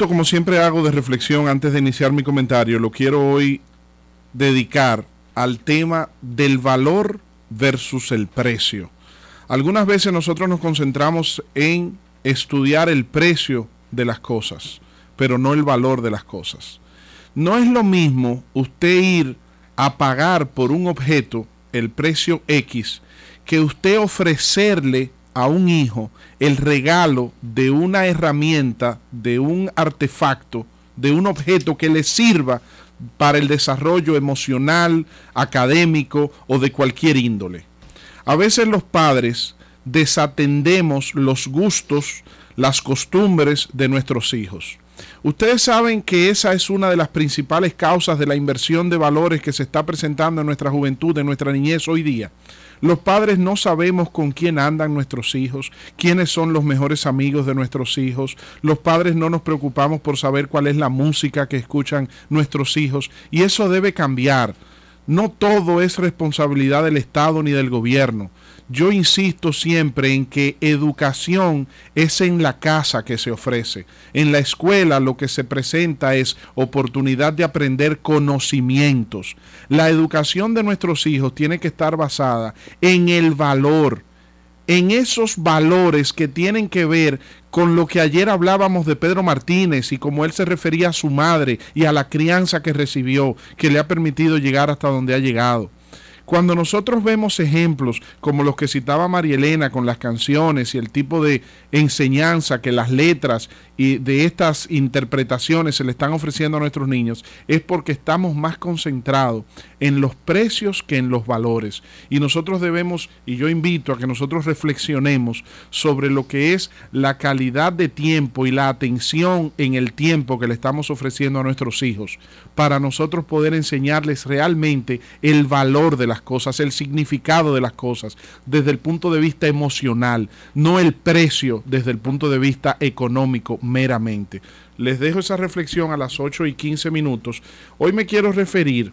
Como siempre hago de reflexión antes de iniciar mi comentario, lo quiero hoy dedicar al tema del valor versus el precio. Algunas veces nosotros nos concentramos en estudiar el precio de las cosas, pero no el valor de las cosas. No es lo mismo usted ir a pagar por un objeto el precio X que usted ofrecerle a un hijo el regalo de una herramienta, de un artefacto, de un objeto que le sirva para el desarrollo emocional, académico o de cualquier índole. A veces los padres desatendemos los gustos, las costumbres de nuestros hijos. Ustedes saben que esa es una de las principales causas de la inversión de valores que se está presentando en nuestra juventud, en nuestra niñez hoy día. Los padres no sabemos con quién andan nuestros hijos, quiénes son los mejores amigos de nuestros hijos. Los padres no nos preocupamos por saber cuál es la música que escuchan nuestros hijos, y eso debe cambiar. No todo es responsabilidad del Estado ni del gobierno. Yo insisto siempre en que educación es en la casa que se ofrece. En la escuela lo que se presenta es oportunidad de aprender conocimientos. La educación de nuestros hijos tiene que estar basada en el valor, en esos valores que tienen que ver con lo que ayer hablábamos de Pedro Martínez y cómo él se refería a su madre y a la crianza que recibió, que le ha permitido llegar hasta donde ha llegado. Cuando nosotros vemos ejemplos como los que citaba María Elena con las canciones y el tipo de enseñanza que las letras y de estas interpretaciones se le están ofreciendo a nuestros niños, es porque estamos más concentrados en los precios que en los valores. Y nosotros debemos, y yo invito a que nosotros reflexionemos sobre lo que es la calidad de tiempo y la atención en el tiempo que le estamos ofreciendo a nuestros hijos, para nosotros poder enseñarles realmente el valor de las cosas, el significado de las cosas, desde el punto de vista emocional, no el precio desde el punto de vista económico meramente. Les dejo esa reflexión a las 8:15. Hoy me quiero referir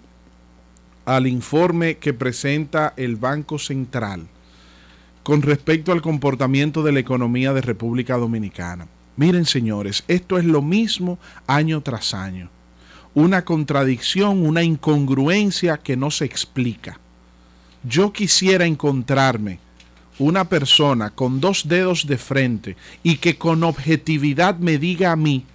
al informe que presenta el Banco Central con respecto al comportamiento de la economía de República Dominicana. Miren, señores, esto es lo mismo año tras año. Una contradicción, una incongruencia que no se explica. Yo quisiera encontrarme una persona con dos dedos de frente y que con objetividad me diga a mí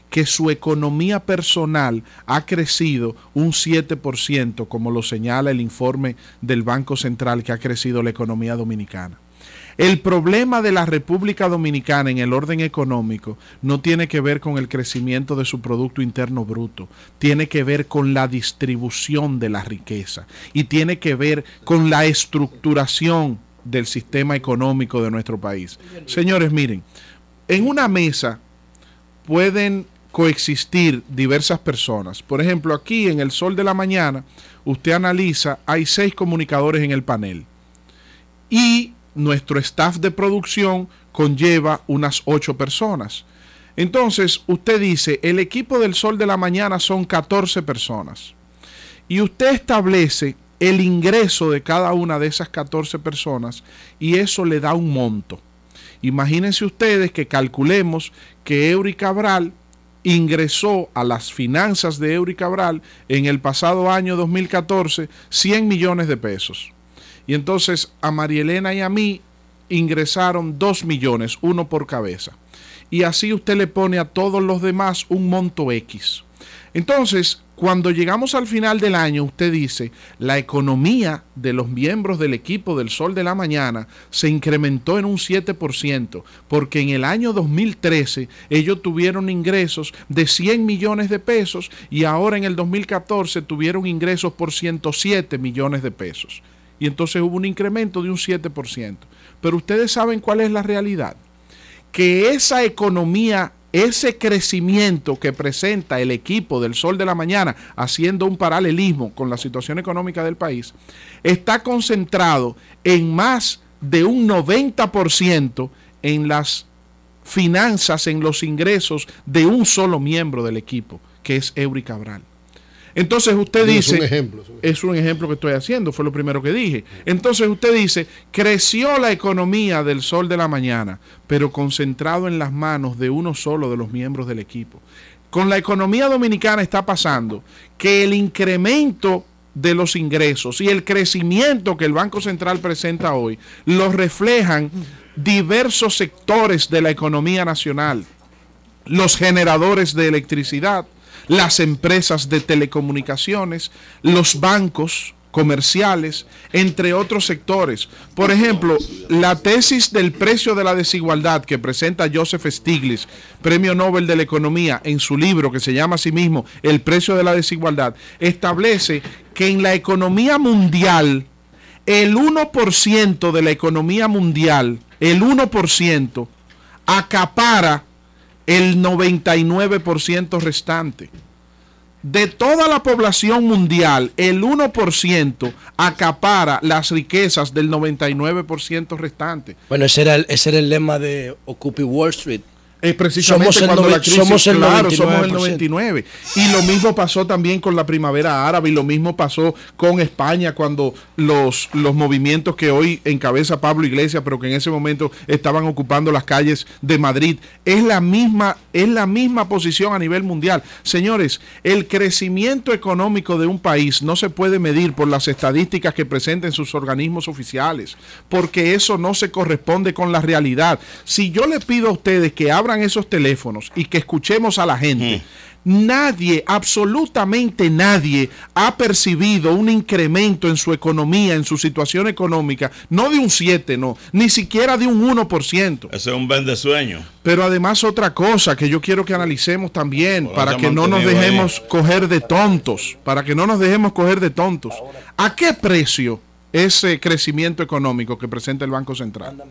que su economía personal ha crecido un 7%, como lo señala el informe del Banco Central, que ha crecido la economía dominicana. El problema de la República Dominicana en el orden económico no tiene que ver con el crecimiento de su Producto Interno Bruto, tiene que ver con la distribución de la riqueza y tiene que ver con la estructuración del sistema económico de nuestro país. Señores, miren, en una mesa pueden coexistir diversas personas. Por ejemplo, aquí en el Sol de la Mañana, usted analiza, hay 6 comunicadores en el panel y nuestro staff de producción conlleva unas 8 personas. Entonces, usted dice, el equipo del Sol de la Mañana son 14 personas. Y usted establece el ingreso de cada una de esas 14 personas y eso le da un monto. Imagínense ustedes que calculemos que Eury Cabral ingresó a las finanzas de Eury Cabral en el pasado año 2014 100 millones de pesos. Y entonces a María Elena y a mí ingresaron 2 millones, uno por cabeza. Y así usted le pone a todos los demás un monto X. Entonces, cuando llegamos al final del año, usted dice, la economía de los miembros del equipo del Sol de la Mañana se incrementó en un 7%, porque en el año 2013 ellos tuvieron ingresos de 100 millones de pesos y ahora en el 2014 tuvieron ingresos por 107 millones de pesos. Y entonces hubo un incremento de un 7%. Pero ustedes saben cuál es la realidad. Que esa economía, ese crecimiento que presenta el equipo del Sol de la Mañana, haciendo un paralelismo con la situación económica del país, está concentrado en más de un 90% en las finanzas, en los ingresos de un solo miembro del equipo, que es Eury Cabral. Entonces usted dice, es un ejemplo que estoy haciendo, fue lo primero que dije. Entonces usted dice, creció la economía del sol de la mañana, pero concentrado en las manos de uno solo de los miembros del equipo. Con la economía dominicana está pasando que el incremento de los ingresos y el crecimiento que el Banco Central presenta hoy lo reflejan diversos sectores de la economía nacional. Los generadores de electricidad, las empresas de telecomunicaciones, los bancos comerciales, entre otros sectores. Por ejemplo, la tesis del precio de la desigualdad que presenta Joseph Stiglitz, Premio Nobel de la Economía, en su libro que se llama a sí mismo El precio de la desigualdad, establece que en la economía mundial, el 1% de la economía mundial, el 1%, acapara el 99% restante. De toda la población mundial, el 1% acapara las riquezas del 99% restante. Bueno, ese era el lema de Occupy Wall Street. Es precisamente cuando la crisis, somos el 99%. Y lo mismo pasó también con la primavera árabe, y lo mismo pasó con España cuando los movimientos que hoy encabeza Pablo Iglesias, pero que en ese momento estaban ocupando las calles de Madrid. Es la misma posición a nivel mundial. Señores, el crecimiento económico de un país no se puede medir por las estadísticas que presenten sus organismos oficiales, porque eso no se corresponde con la realidad. Si yo le pido a ustedes que abran esos teléfonos y que escuchemos a la gente, nadie, absolutamente nadie ha percibido un incremento en su economía, en su situación económica, no de un 7, no, ni siquiera de un 1%. Ese es un vendesueño. Pero además otra cosa que yo quiero que analicemos también, para que no nos dejemos coger de tontos, ¿A qué precio ese crecimiento económico que presenta el Banco Central?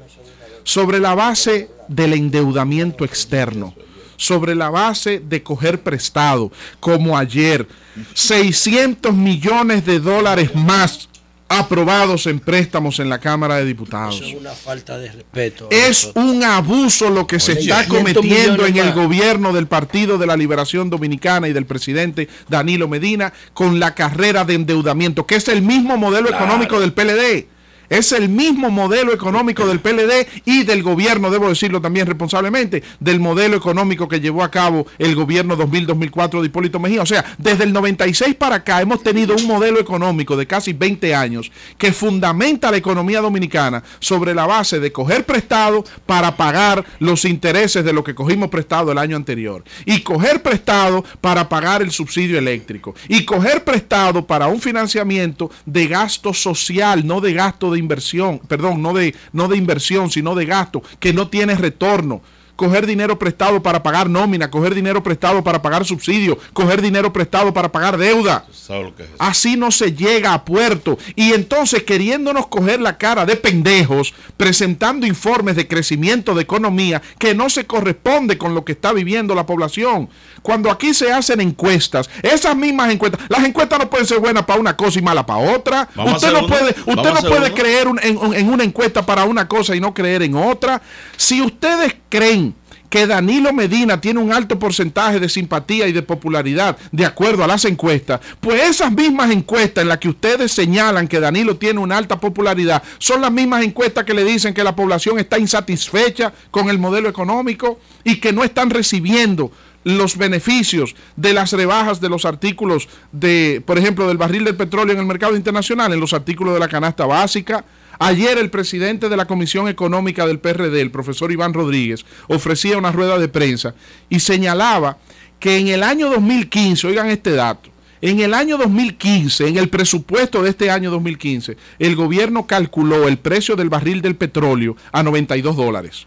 Sobre la base del endeudamiento externo, sobre la base de coger prestado, como ayer, 600 millones de dólares más aprobados en préstamos en la Cámara de Diputados. Eso es una falta de respeto. Es un abuso lo que se está cometiendo en el gobierno del Partido de la Liberación Dominicana y del presidente Danilo Medina con la carrera de endeudamiento, que es el mismo modelo económico del PLD. Es el mismo modelo económico del PLD y del gobierno, debo decirlo también responsablemente, del modelo económico que llevó a cabo el gobierno 2000-2004 de Hipólito Mejía. O sea, desde el 96 para acá hemos tenido un modelo económico de casi 20 años que fundamenta la economía dominicana sobre la base de coger prestado para pagar los intereses de lo que cogimos prestado el año anterior, y coger prestado para pagar el subsidio eléctrico, y coger prestado para un financiamiento de gasto social, no de gasto de inversión, perdón, no de inversión, sino de gasto que no tiene retorno. Coger dinero prestado para pagar nómina, coger dinero prestado para pagar subsidio, coger dinero prestado para pagar deuda. Así no se llega a puerto. Y entonces, queriéndonos coger la cara de pendejos, presentando informes de crecimiento de economía que no se corresponde con lo que está viviendo la población. Cuando aquí se hacen encuestas, esas mismas encuestas, las encuestas no pueden ser buenas para una cosa y malas para otra. Usted no puede creer en una encuesta para una cosa y no creer en otra. Si ustedes creen que Danilo Medina tiene un alto porcentaje de simpatía y de popularidad de acuerdo a las encuestas, pues esas mismas encuestas en las que ustedes señalan que Danilo tiene una alta popularidad son las mismas encuestas que le dicen que la población está insatisfecha con el modelo económico y que no están recibiendo los beneficios de las rebajas de los artículos de, por ejemplo, del barril del petróleo en el mercado internacional, en los artículos de la canasta básica. Ayer el presidente de la Comisión Económica del PRD, el profesor Iván Rodríguez, ofrecía una rueda de prensa y señalaba que en el año 2015, oigan este dato, en el año 2015, en el presupuesto de este año 2015, el gobierno calculó el precio del barril del petróleo a $92.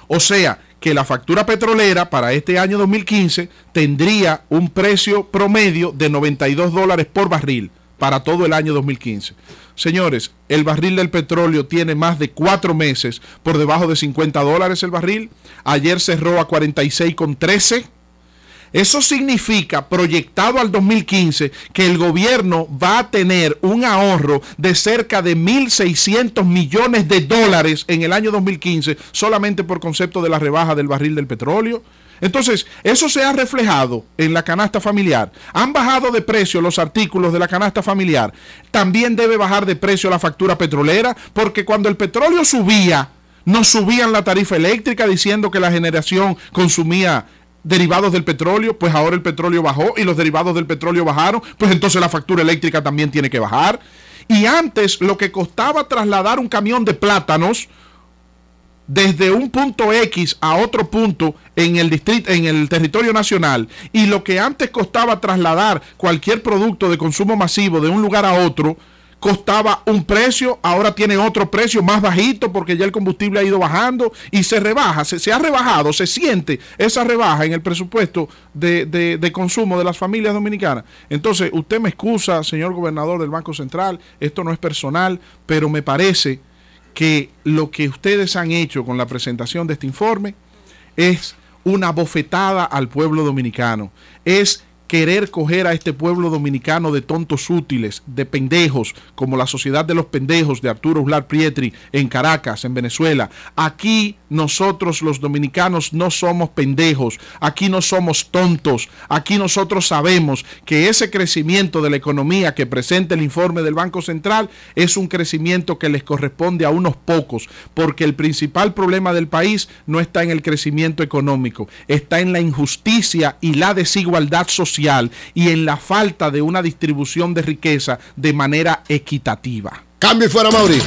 O sea, que la factura petrolera para este año 2015 tendría un precio promedio de $92 por barril para todo el año 2015. Señores, el barril del petróleo tiene más de 4 meses por debajo de $50 el barril. Ayer cerró a 46,13. Eso significa, proyectado al 2015, que el gobierno va a tener un ahorro de cerca de $1.600 millones en el año 2015, solamente por concepto de la rebaja del barril del petróleo. Entonces, eso se ha reflejado en la canasta familiar. Han bajado de precio los artículos de la canasta familiar. También debe bajar de precio la factura petrolera, porque cuando el petróleo subía, no subían la tarifa eléctrica diciendo que la generación consumía derivados del petróleo, pues ahora el petróleo bajó y los derivados del petróleo bajaron, pues entonces la factura eléctrica también tiene que bajar. Y antes lo que costaba trasladar un camión de plátanos desde un punto X a otro punto en el distrito, en el territorio nacional, y lo que antes costaba trasladar cualquier producto de consumo masivo de un lugar a otro, costaba un precio, ahora tiene otro precio más bajito porque ya el combustible ha ido bajando y se rebaja, se ha rebajado, se siente esa rebaja en el presupuesto de consumo de las familias dominicanas. Entonces, usted me excusa, señor gobernador del Banco Central, esto no es personal, pero me parece que lo que ustedes han hecho con la presentación de este informe es una bofetada al pueblo dominicano, es querer coger a este pueblo dominicano de tontos útiles, de pendejos, como la Sociedad de los Pendejos de Arturo Uslar Prietri en Caracas, en Venezuela. Aquí nosotros los dominicanos no somos pendejos, aquí no somos tontos, aquí nosotros sabemos que ese crecimiento de la economía que presenta el informe del Banco Central es un crecimiento que les corresponde a unos pocos, porque el principal problema del país no está en el crecimiento económico, está en la injusticia y la desigualdad social y en la falta de una distribución de riqueza de manera equitativa. Cambio y fuera, Mauri.